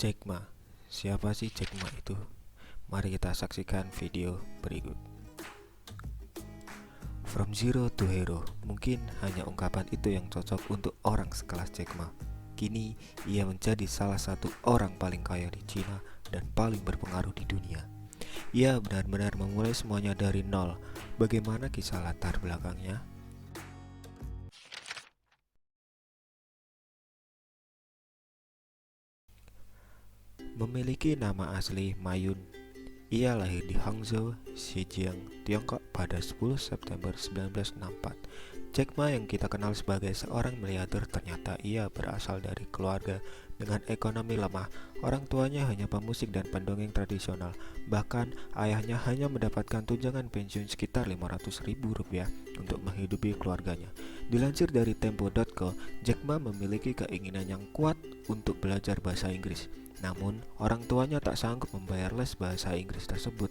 Jack Ma. Siapa sih Jack Ma itu? Mari kita saksikan video berikut. From zero to hero, mungkin hanya ungkapan itu yang cocok untuk orang sekelas Jack Ma. Kini, ia menjadi salah satu orang paling kaya di Cina dan paling berpengaruh di dunia. Ia benar-benar memulai semuanya dari nol. Bagaimana kisah latar belakangnya? Memiliki nama asli Ma Yun. Ia lahir di Hangzhou, Zhejiang, Tiongkok pada 10 September 1964. Jack Ma yang kita kenal sebagai seorang miliarder ternyata ia berasal dari keluarga dengan ekonomi lemah. Orang tuanya hanya pemusik dan pendongeng tradisional. Bahkan ayahnya hanya mendapatkan tunjangan pensiun sekitar 500 ribu rupiah untuk menghidupi keluarganya. Dilansir dari Tempo.co, Jack Ma memiliki keinginan yang kuat untuk belajar bahasa Inggris. Namun, orang tuanya tak sanggup membayar les bahasa Inggris tersebut.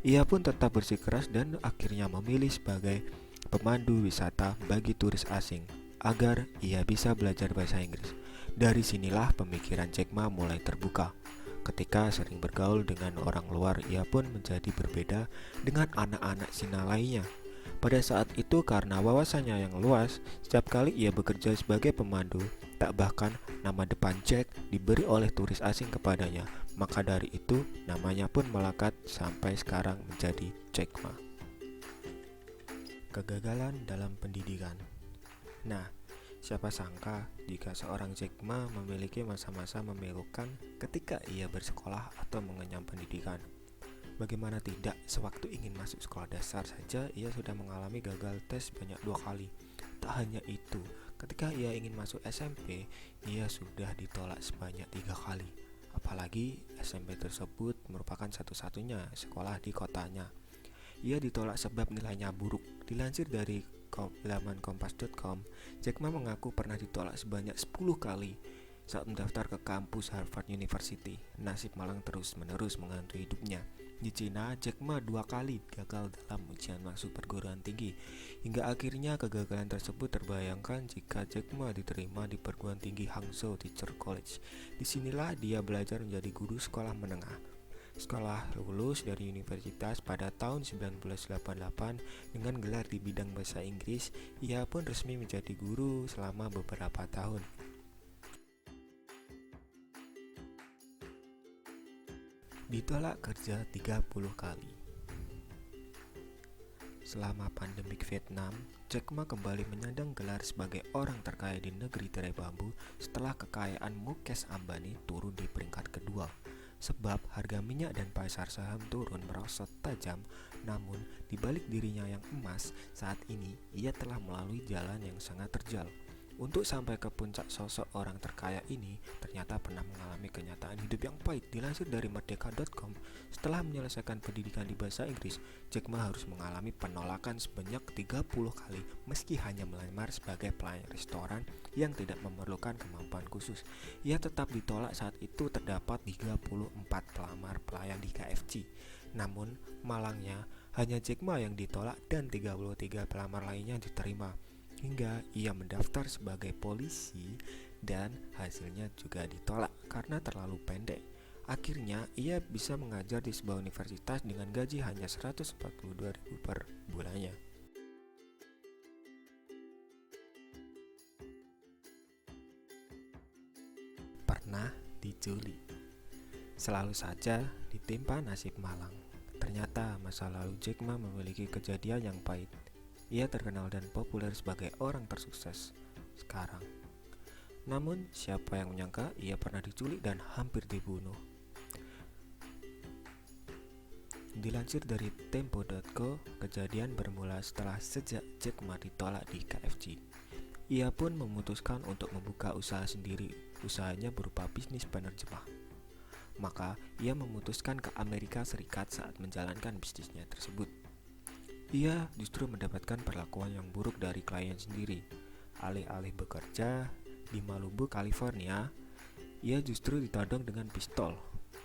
Ia pun tetap bersikeras dan akhirnya memilih sebagai pemandu wisata bagi turis asing agar ia bisa belajar bahasa Inggris. Dari sinilah pemikiran Jack Ma mulai terbuka. Ketika sering bergaul dengan orang luar, ia pun menjadi berbeda dengan anak-anak Cina lainnya. Pada saat itu karena wawasannya yang luas, setiap kali ia bekerja sebagai pemandu, tak bahkan nama depan Jack diberi oleh turis asing kepadanya. Maka dari itu namanya pun melekat sampai sekarang menjadi Jack Ma. Kegagalan dalam pendidikan. Nah, siapa sangka jika seorang Jack Ma memiliki masa-masa memilukan ketika ia bersekolah atau mengenyam pendidikan. Bagaimana tidak, sewaktu ingin masuk sekolah dasar saja ia sudah mengalami gagal tes banyak 2 kali. Tak hanya itu, ketika ia ingin masuk SMP, ia sudah ditolak sebanyak 3 kali. Apalagi SMP tersebut merupakan satu-satunya sekolah di kotanya. Ia ditolak sebab nilainya buruk. Dilansir dari laman kompas.com, Jack Ma mengaku pernah ditolak sebanyak 10 kali saat mendaftar ke kampus Harvard University. Nasib malang terus-menerus menghantui hidupnya. Di Cina, Jack Ma 2 kali gagal dalam ujian masuk perguruan tinggi. Hingga akhirnya kegagalan tersebut terbayangkan jika Jack Ma diterima di perguruan tinggi Hangzhou Teacher College. Disinilah dia belajar menjadi guru sekolah menengah. Setelah lulus dari universitas pada tahun 1988 dengan gelar di bidang bahasa Inggris, ia pun resmi menjadi guru selama beberapa tahun. Ditolak kerja 30 kali. Selama pandemik Vietnam, Jack Ma kembali menyandang gelar sebagai orang terkaya di negeri tirai bambu setelah kekayaan Mukesh Ambani turun di peringkat kedua. Sebab harga minyak dan pasar saham turun merosot tajam. Namun di balik dirinya yang emas, saat ini ia telah melalui jalan yang sangat terjal. Untuk sampai ke puncak sosok orang terkaya ini ternyata pernah mengalami kenyataan hidup yang pahit. Dilansir dari merdeka.com, setelah menyelesaikan pendidikan di bahasa Inggris, Jack Ma harus mengalami penolakan sebanyak 30 kali meski hanya melamar sebagai pelayan restoran yang tidak memerlukan kemampuan khusus. Ia tetap ditolak saat itu terdapat 34 pelamar pelayan di KFC. Namun, malangnya hanya Jack Ma yang ditolak dan 33 pelamar lainnya diterima. Hingga ia mendaftar sebagai polisi dan hasilnya juga ditolak karena terlalu pendek. Akhirnya ia bisa mengajar di sebuah universitas dengan gaji hanya 142.000 per bulannya. Pernah diculik. Selalu saja ditimpa nasib malang. Ternyata masa lalu Jack Ma memiliki kejadian yang pahit. Ia terkenal dan populer sebagai orang tersukses sekarang. Namun, siapa yang menyangka ia pernah diculik dan hampir dibunuh? Dilansir dari Tempo.co, kejadian bermula setelah sejak Jack Ma ditolak di KFC. Ia pun memutuskan untuk membuka usaha sendiri. Usahanya berupa bisnis penerjemah. Maka, ia memutuskan ke Amerika Serikat saat menjalankan bisnisnya tersebut. Ia justru mendapatkan perlakuan yang buruk dari klien sendiri. Alih-alih bekerja di Malibu, California, ia justru ditodong dengan pistol.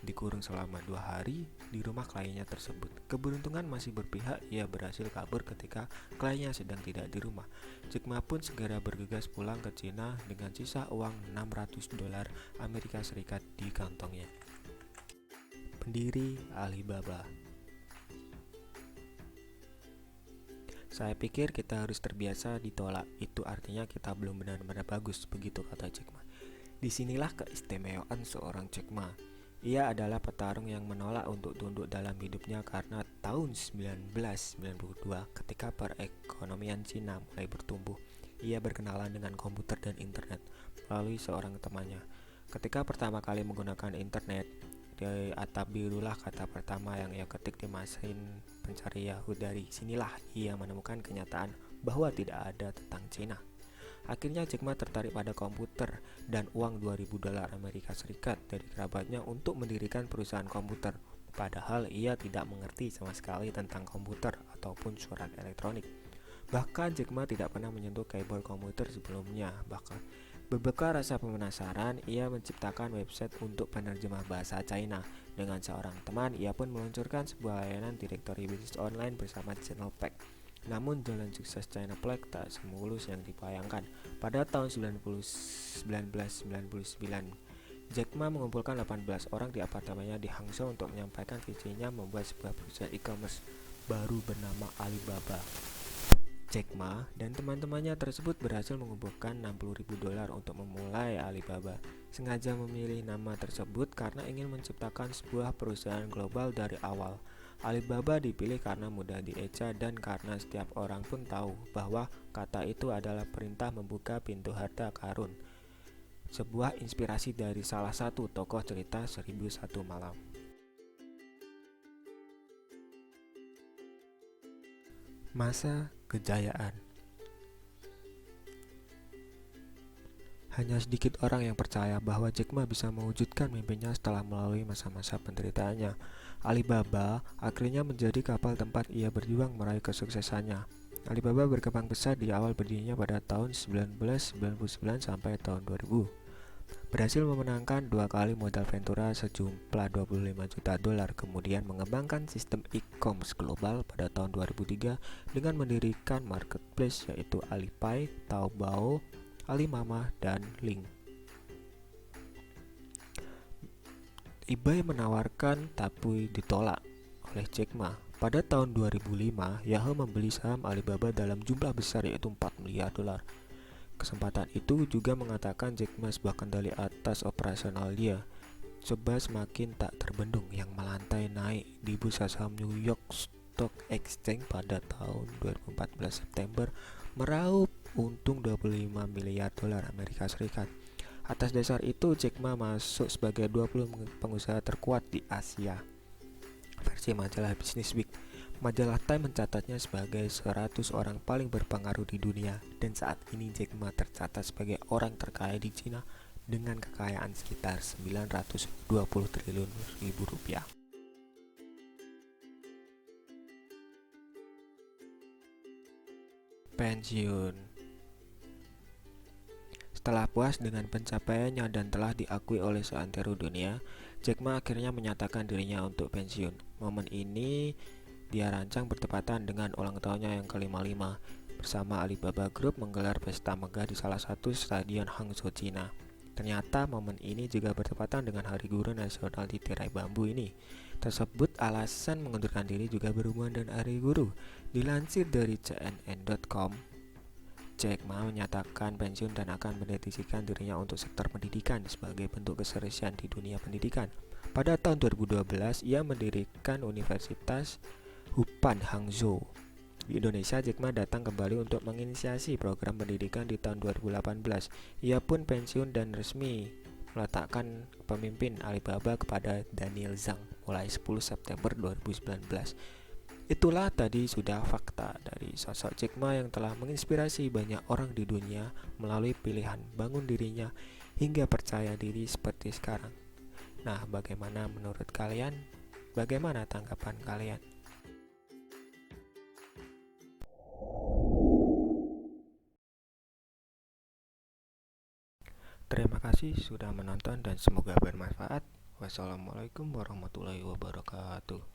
dikurung selama 2 hari di rumah kliennya tersebut. Keberuntungan masih berpihak, ia berhasil kabur ketika kliennya sedang tidak di rumah. Jack Ma pun segera bergegas pulang ke Cina dengan sisa uang $600 Amerika Serikat di kantongnya. Pendiri Alibaba. Saya pikir kita harus terbiasa ditolak. Itu artinya kita belum benar-benar bagus, begitu kata Jack Ma. Disinilah keistimewaan seorang Jack Ma. Ia adalah petarung yang menolak untuk tunduk dalam hidupnya karena tahun 1992 ketika perekonomian Cina mulai bertumbuh, ia berkenalan dengan komputer dan internet melalui seorang temannya. Ketika pertama kali menggunakan internet, di atap birulah kata pertama yang ia ketik di mesin pencari Yahoo. Dari sinilah ia menemukan kenyataan bahwa tidak ada tentang Cina. Akhirnya Jack Ma tertarik pada komputer dan uang $2.000 Amerika Serikat dari kerabatnya untuk mendirikan perusahaan komputer. Padahal ia tidak mengerti sama sekali tentang komputer ataupun surat elektronik. Bahkan Jack Ma tidak pernah menyentuh keyboard komputer sebelumnya. Bahkan berbekal rasa penasaran, ia menciptakan website untuk penerjemah bahasa China. Dengan seorang teman, ia pun meluncurkan sebuah layanan direktori bisnis online bersama Channel Pack. Namun jalan sukses China Pack tak semulus yang dibayangkan. Pada tahun 1999, Jack Ma mengumpulkan 18 orang di apartemennya di Hangzhou untuk menyampaikan visinya membuat sebuah perusahaan e-commerce baru bernama Alibaba. Jack Ma dan teman-temannya tersebut berhasil mengumpulkan $60.000 untuk memulai Alibaba. Sengaja memilih nama tersebut karena ingin menciptakan sebuah perusahaan global dari awal. Alibaba dipilih karena mudah dieja dan karena setiap orang pun tahu bahwa kata itu adalah perintah membuka pintu harta karun. Sebuah inspirasi dari salah satu tokoh cerita 1001 Malam. Masa kejayaan. Hanya sedikit orang yang percaya bahwa Jack Ma bisa mewujudkan mimpinya setelah melalui masa-masa penderitaannya. Alibaba akhirnya menjadi kapal tempat ia berjuang meraih kesuksesannya. Alibaba berkembang pesat di awal berdirinya pada tahun 1999 sampai tahun 2000. Berhasil memenangkan 2 kali modal ventura sejumlah $25 juta, kemudian mengembangkan sistem e-commerce global pada tahun 2003 dengan mendirikan marketplace yaitu Alipay, Taobao, Alimama, dan Link. eBay menawarkan tapi ditolak oleh Jack Ma. Pada tahun 2005, Yahoo membeli saham Alibaba dalam jumlah besar yaitu $4 miliar. Kesempatan itu juga mengatakan Jack Ma sebuah kendali atas operasional dia. Coba semakin tak terbendung yang melantai naik di bursa saham New York Stock Exchange pada tahun 2014 September meraup untung $25 miliar Amerika Serikat. Atas dasar itu Jack Ma masuk sebagai 20 pengusaha terkuat di Asia. Versi majalah Business Week, majalah Time mencatatnya sebagai 100 orang paling berpengaruh di dunia, dan saat ini Jack Ma tercatat sebagai orang terkaya di Cina dengan kekayaan sekitar $920 triliun. Pensiun. Setelah puas dengan pencapaiannya dan telah diakui oleh seantero dunia, Jack Ma akhirnya menyatakan dirinya untuk pensiun. Momen ini dia rancang bertepatan dengan ulang tahunnya yang ke-55. Bersama Alibaba Group menggelar pesta megah di salah satu stadion Hangzhou, Cina. Ternyata momen ini juga bertepatan dengan Hari Guru Nasional di tirai bambu ini. Tersebut alasan mengundurkan diri juga berhubungan dengan Hari Guru. Dilansir dari CNN.com, Jack Ma menyatakan pensiun dan akan mendedikasikan dirinya untuk sektor pendidikan sebagai bentuk keseriusan di dunia pendidikan. Pada tahun 2012, ia mendirikan Universitas Hupan Hangzhou. Di Indonesia, Jack Ma datang kembali untuk menginisiasi program pendidikan di tahun 2018. Ia pun pensiun dan resmi meletakkan pemimpin Alibaba kepada Daniel Zhang mulai 10 September 2019. Itulah tadi sudah fakta dari sosok Jack Ma yang telah menginspirasi banyak orang di dunia melalui pilihan bangun dirinya hingga percaya diri seperti sekarang. Nah, bagaimana menurut kalian? Bagaimana tanggapan kalian? Terima kasih sudah menonton dan semoga bermanfaat. Wassalamualaikum warahmatullahi wabarakatuh.